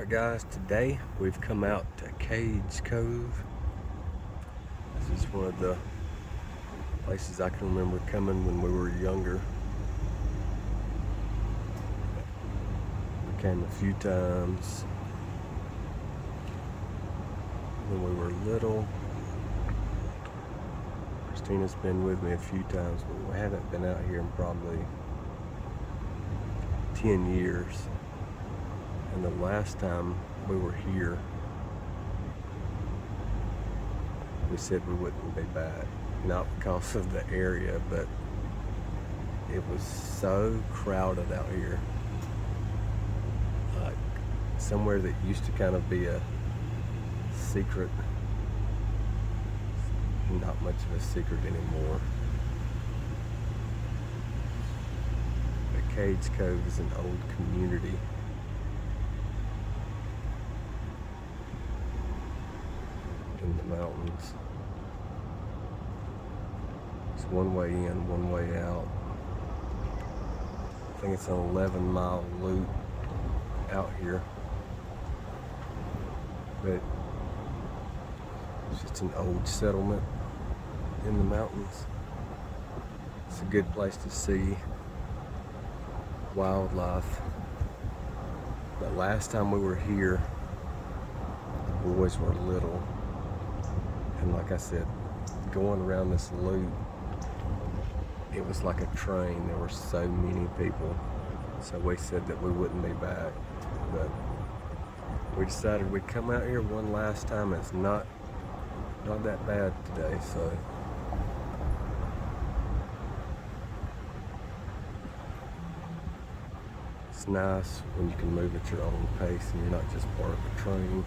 Alright guys, today we've come out to Cades Cove. This is one of the places I can remember coming when we were younger. We came a few times when we were little. Christina's been with me a few times, but we haven't been out here in probably 10 years. And the last time we were here, we said we wouldn't be back. Not because of the area, but it was so crowded out here. Like somewhere that used to kind of be a secret, not much of a secret anymore. But Cades Cove is an old community. In the mountains. It's one way in, one way out. I think it's an 11-mile loop out here. But it's just an old settlement in the mountains. It's a good place to see wildlife. But last time we were here, the boys were little. And like I said, going around this loop, it was like a train. There were so many people. So we said that we wouldn't be back. But we decided we'd come out here one last time. It's not that bad today, so. It's nice when you can move at your own pace and you're not just part of a train.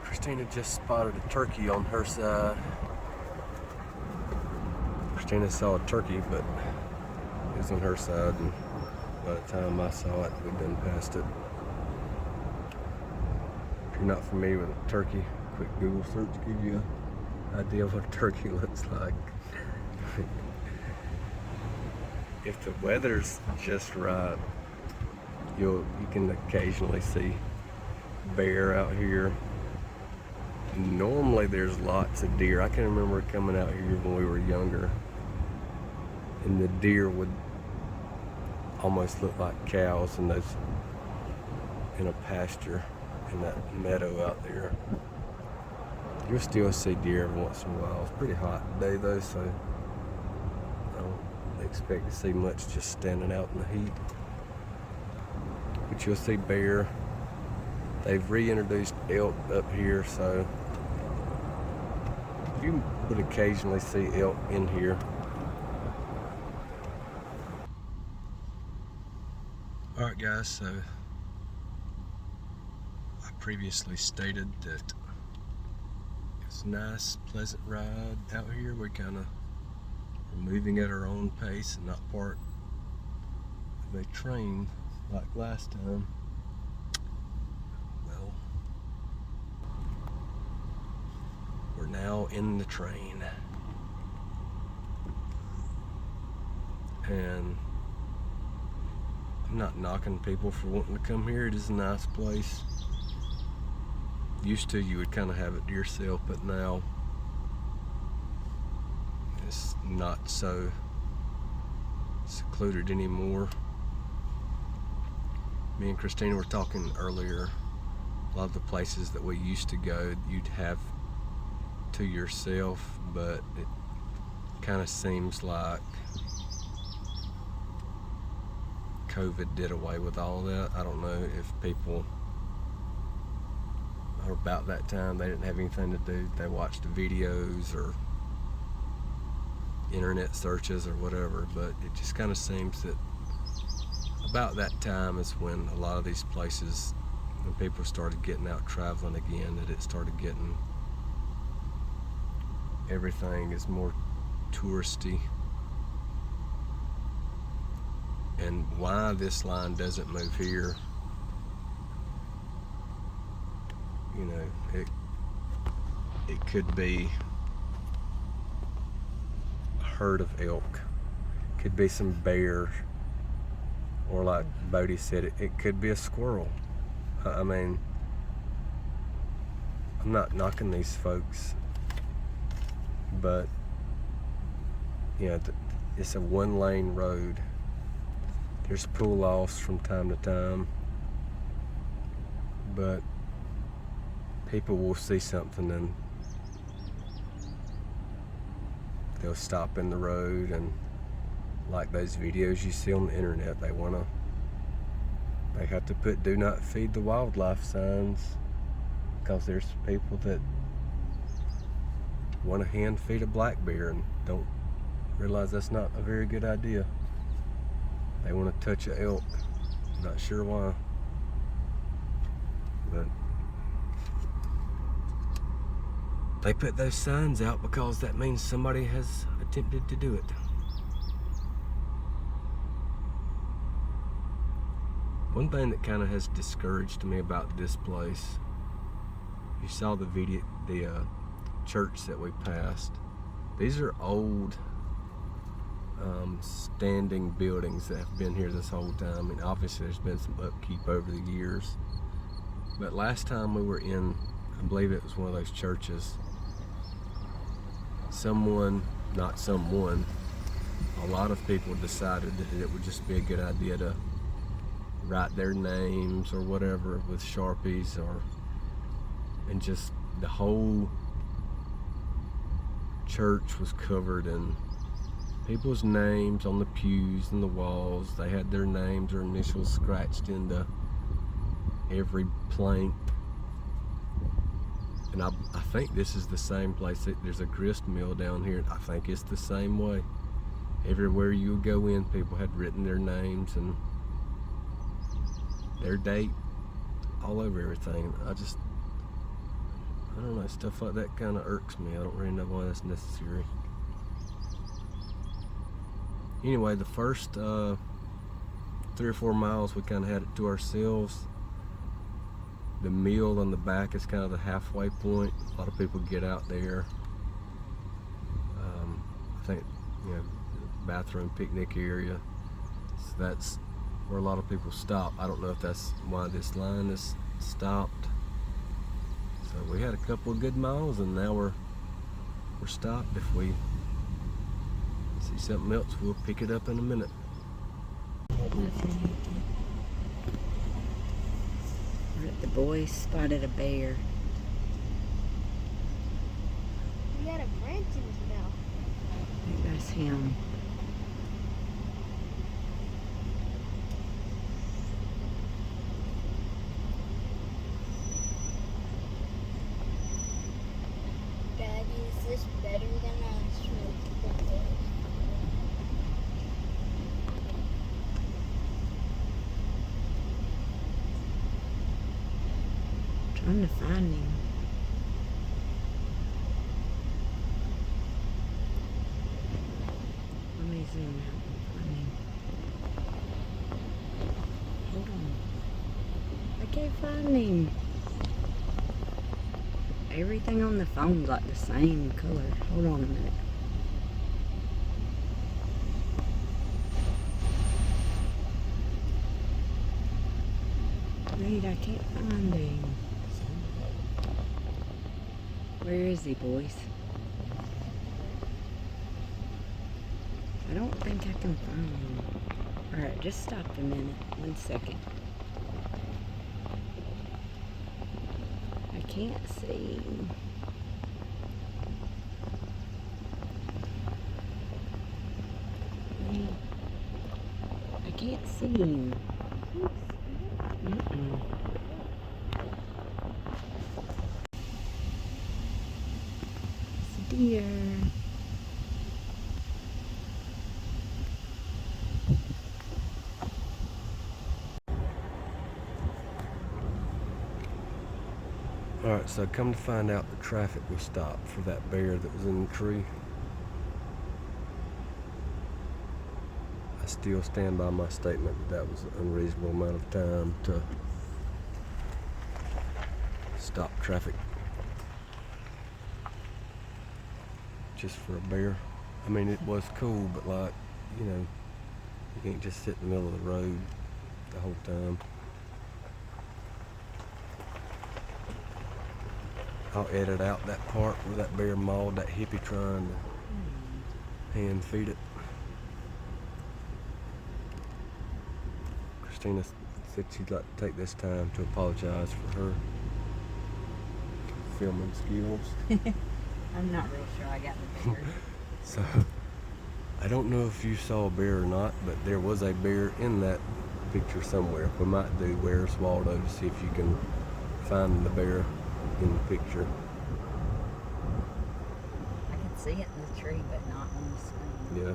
Christina just spotted a turkey on her side. Christina saw a turkey, but it was on her side, and by the time I saw it, we'd done past it. If you're not familiar with a turkey, quick Google search gives you an idea of what a turkey looks like. If the weather's just right, you can occasionally see bear out here. Normally there's lots of deer. I can remember coming out here when we were younger, and the deer would almost look like cows in a pasture in that meadow out there. You'll still see deer every once in a while. It's pretty hot today though, so I don't expect to see much just standing out in the heat. But you'll see bear. They've reintroduced elk up here, so you would occasionally see elk in here. Alright guys, so I previously stated that it's a nice, pleasant ride out here. We kind of are moving at our own pace and not part of a train like last time. Well, we're now in the train. And I'm not knocking people for wanting to come here. It is a nice place. Used to, you would kind of have it to yourself, but now it's not so secluded anymore. Me and Christina were talking earlier. A lot of the places that we used to go, you'd have to yourself, but it kind of seems like COVID did away with all that. I don't know if people, or about that time, they didn't have anything to do. They watched videos or internet searches or whatever, but it just kind of seems that about that time is when a lot of these places, when people started getting out traveling again, that it started getting, everything is more touristy. And why this line doesn't move here, you know, it could be a herd of elk, could be some bear, or like Bodie said, it could be a squirrel. I mean, I'm not knocking these folks, but you know, it's a one-lane road. There's pull-offs from time to time, but people will see something and they'll stop in the road, and like those videos you see on the internet, they have to put "do not feed the wildlife" signs because there's people that want to hand feed a black bear and don't realize that's not a very good idea. They want to touch an elk, not sure why, but they put those signs out because that means somebody has attempted to do it. One thing that kind of has discouraged me about this place, you saw the video, the church that we passed. These are old standing buildings that have been here this whole time, and obviously there's been some upkeep over the years. But last time we were in, I believe it was one of those churches, a lot of people decided that it would just be a good idea to write their names or whatever with Sharpies, and just the whole church was covered in people's names on the pews and the walls. They had their names or initials scratched into every plank. And I think this is the same place. There's a grist mill down here. I think it's the same way. Everywhere you go in, people had written their names and their date all over everything. I don't know, stuff like that kind of irks me. I don't really know why that's necessary. Anyway, the first 3 or 4 miles we kind of had it to ourselves. The mill on the back is kind of the halfway point. A lot of people get out there. I think, you know, bathroom picnic area. So that's where a lot of people stop. I don't know if that's why this line is stopped. So we had a couple of good miles, and now we're stopped. If we see something else, we'll pick it up in a minute. The boys spotted a bear. He got a branch in his mouth. I think that's him. Daddy, is this better than a smoked potato? Trying to find him. Let me zoom out and find him. Hold on. I can't find him. Everything on the phone's like the same color. Hold on a minute. Wait, I can't find him. Where is he, boys? I don't think I can find him. Alright, just stop a minute. 1 second. I can't see him. I can't see him. Mm-mm. It's a deer. Alright, so come to find out the traffic was stopped for that bear that was in the tree. I still stand by my statement that was an unreasonable amount of time to stop traffic just for a bear. I mean, it was cool, but like, you know, you can't just sit in the middle of the road the whole time. I'll edit out that part where that bear mauled that hippie trying to hand feed it. Christina said she'd like to take this time to apologize for her filming skills. I'm not real sure I got the bear. So, I don't know if you saw a bear or not, but there was a bear in that picture somewhere. We might do Where's Waldo to see if you can find the bear in the picture. I can see it in the tree, but not on the screen. Yeah.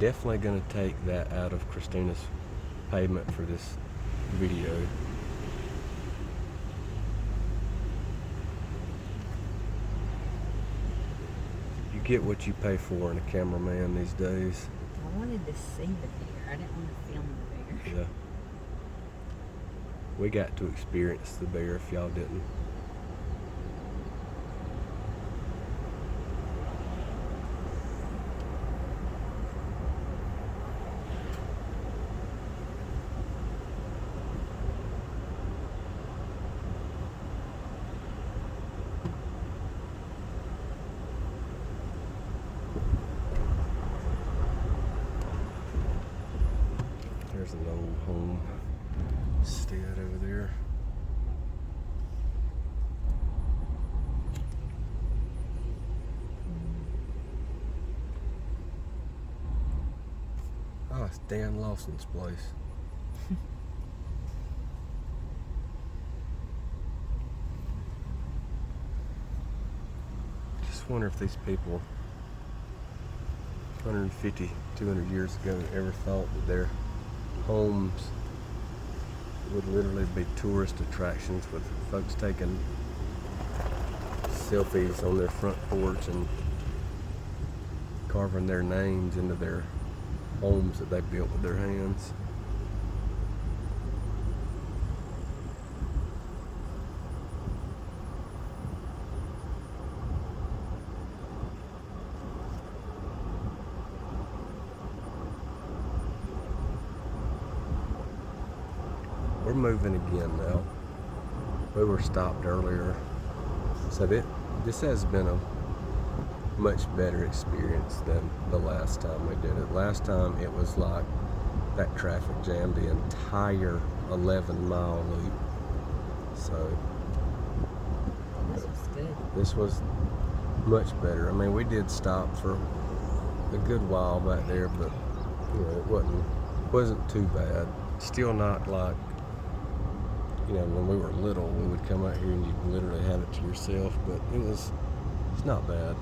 Definitely gonna take that out of Christina's payment for this video. You get what you pay for in a cameraman these days. I wanted to see the bear. I didn't want to film the bear. Yeah. We got to experience the bear if y'all didn't. There's an old homestead over there. Oh, it's Dan Lawson's place. Just wonder if these people 150, 200 years ago ever thought that their homes would literally be tourist attractions with folks taking selfies on their front porch and carving their names into their homes that they built with their hands. We're moving again now. We were stopped earlier. So this has been a much better experience than the last time we did it. Last time it was like that traffic jammed the entire 11-mile loop. So This was good. this was much better. I mean, we did stop for a good while back there, but you know, it wasn't too bad. Still not like, you know, when we were little, we would come out here and you could literally have it to yourself, but it's not bad.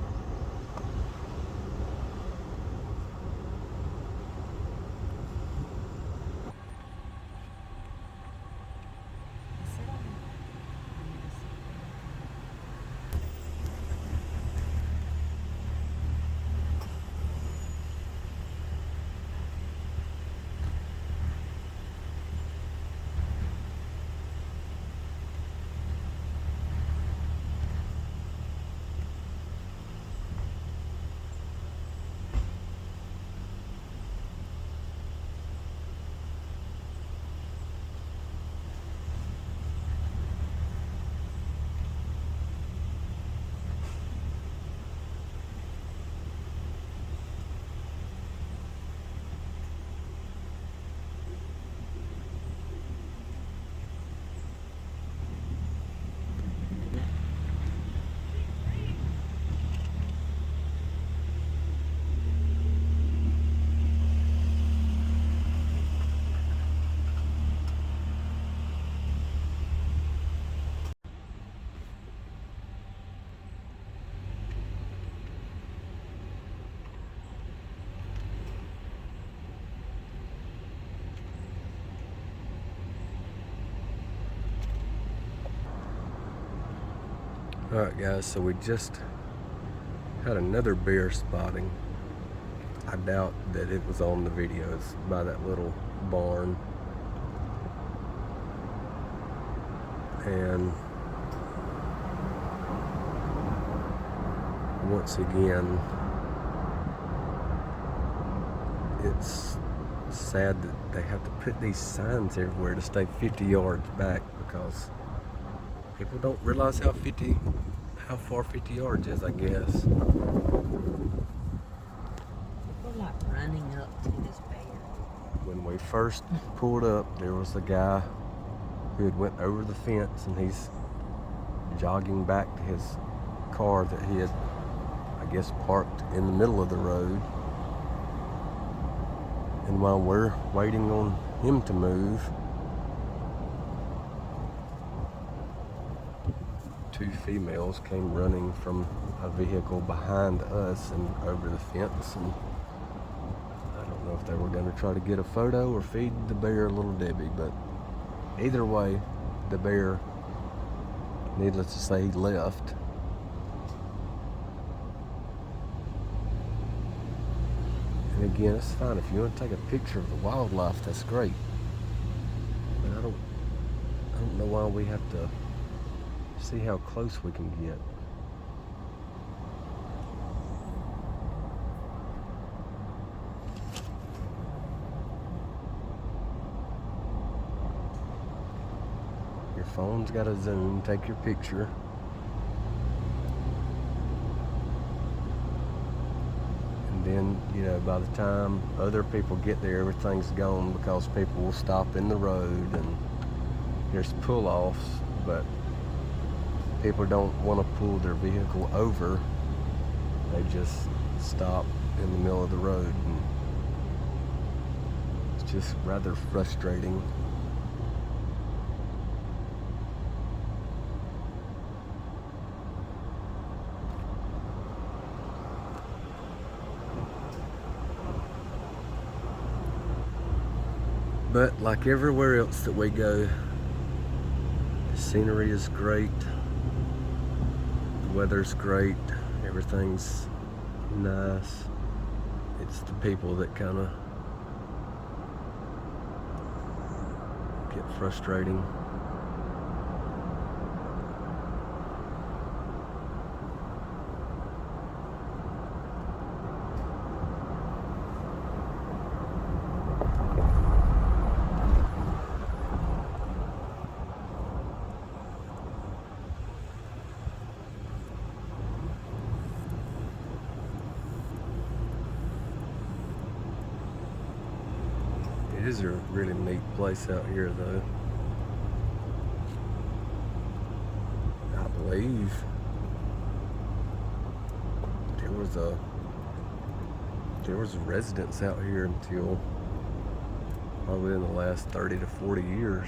Alright guys, so we just had another bear spotting. I doubt that it was on the videos by that little barn. And once again, it's sad that they have to put these signs everywhere to stay 50 yards back, because people don't realize how far 50 yards is, I guess. People like running up to this bear. When we first pulled up, there was a guy who had went over the fence, and he's jogging back to his car that he had, I guess, parked in the middle of the road. And while we're waiting on him to move, two females came running from a vehicle behind us and over the fence, and I don't know if they were going to try to get a photo or feed the bear Little Debbie, but either way, the bear, needless to say, he left. And again, it's fine if you want to take a picture of the wildlife, that's great. But I don't know why we have to see how close we can get. Your phone's got a zoom, take your picture. And then, you know, by the time other people get there, everything's gone, because people will stop in the road and there's pull-offs, but people don't want to pull their vehicle over. They just stop in the middle of the road, and it's just rather frustrating. But like everywhere else that we go, the scenery is great, the weather's great, everything's nice. It's the people that kind of get frustrating. It is a really neat place out here, though. I believe there was a residence out here until probably in the last 30 to 40 years.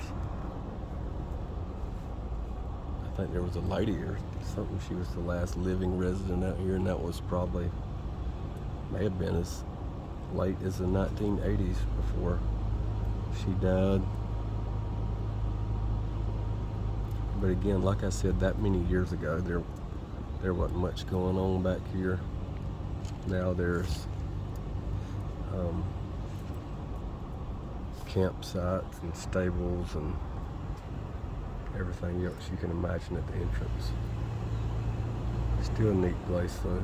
I think there was a lady or something, she was the last living resident out here, and that was probably, may have been as late as the 1980s before she died. But again, like I said, that many years ago, there wasn't much going on back here. Now there's campsites and stables and everything else you can imagine at the entrance. Still a neat place though.